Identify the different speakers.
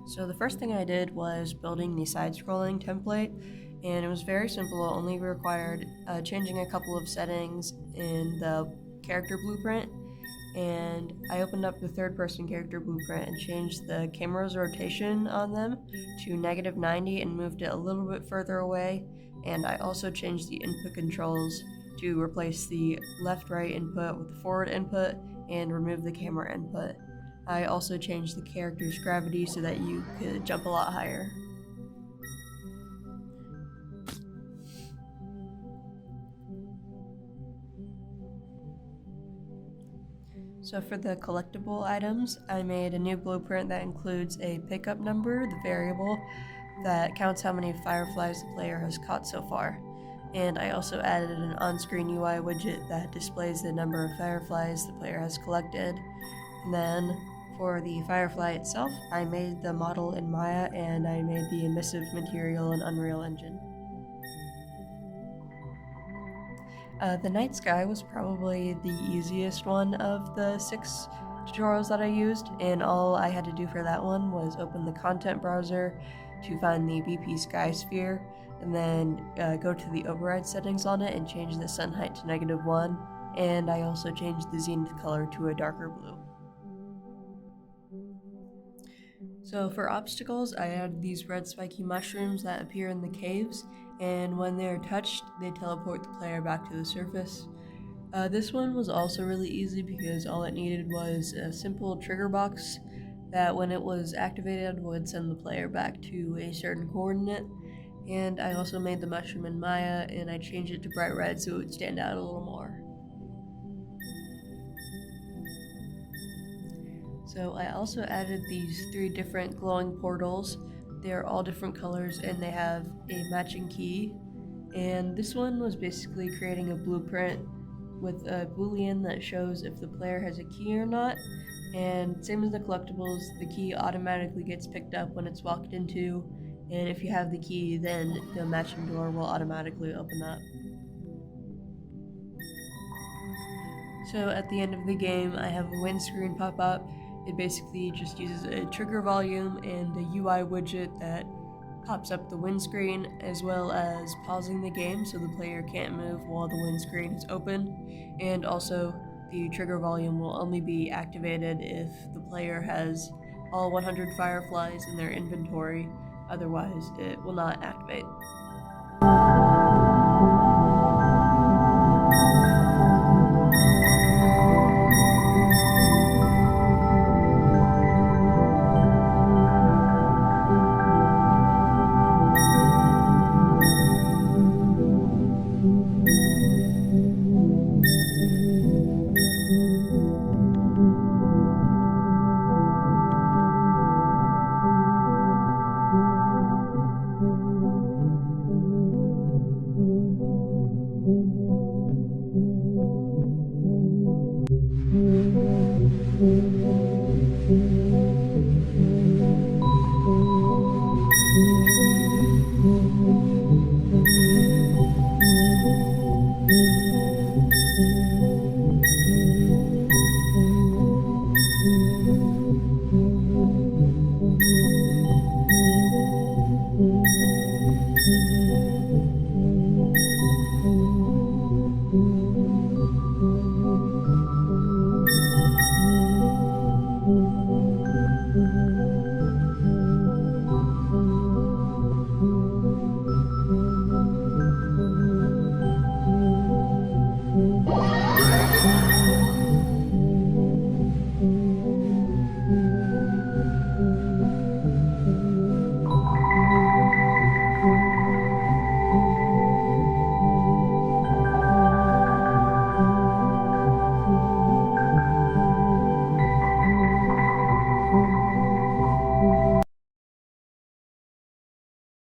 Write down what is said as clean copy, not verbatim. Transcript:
Speaker 1: So the first thing I did was building the side-scrolling template, and it was very simple. It only required changing a couple of settings in the character blueprint, and I opened up the third-person character blueprint and changed the camera's rotation on them to -90 and moved it a little bit further away, and I also changed the input controls to replace the left-right input with the forward input and remove the camera input. I also changed the character's gravity so that you could jump a lot higher. So for the collectible items, I made a new blueprint that includes a pickup number, the variable, that counts how many fireflies the player has caught so far. And I also added an on-screen UI widget that displays the number of fireflies the player has collected. And then for the firefly itself, I made the model in Maya and I made the emissive material in Unreal Engine. The night sky was probably the easiest one of the 6 tutorials that I used, and all I had to do for that one was open the content browser to find the BP sky sphere, and then go to the override settings on it and change the sun height to -1, and I also changed the zenith color to a darker blue. So for obstacles, I added these red spiky mushrooms that appear in the caves, and when they're touched, they teleport the player back to the surface. This one was also really easy because all it needed was a simple trigger box that when it was activated would send the player back to a certain coordinate. And I also made the mushroom in Maya and I changed it to bright red so it would stand out a little more. So I also added these 3 different glowing portals. They're all different colors and they have a matching key. And this one was basically creating a blueprint with a boolean that shows if the player has a key or not. And same as the collectibles, the key automatically gets picked up when it's walked into, and if you have the key, then the matching door will automatically open up. So at the end of the game, I have a windscreen pop up. It basically just uses a trigger volume and a UI widget that pops up the windscreen, as well as pausing the game so the player can't move while the windscreen is open, and also the trigger volume will only be activated if the player has all 100 fireflies in their inventory, otherwise it will not activate.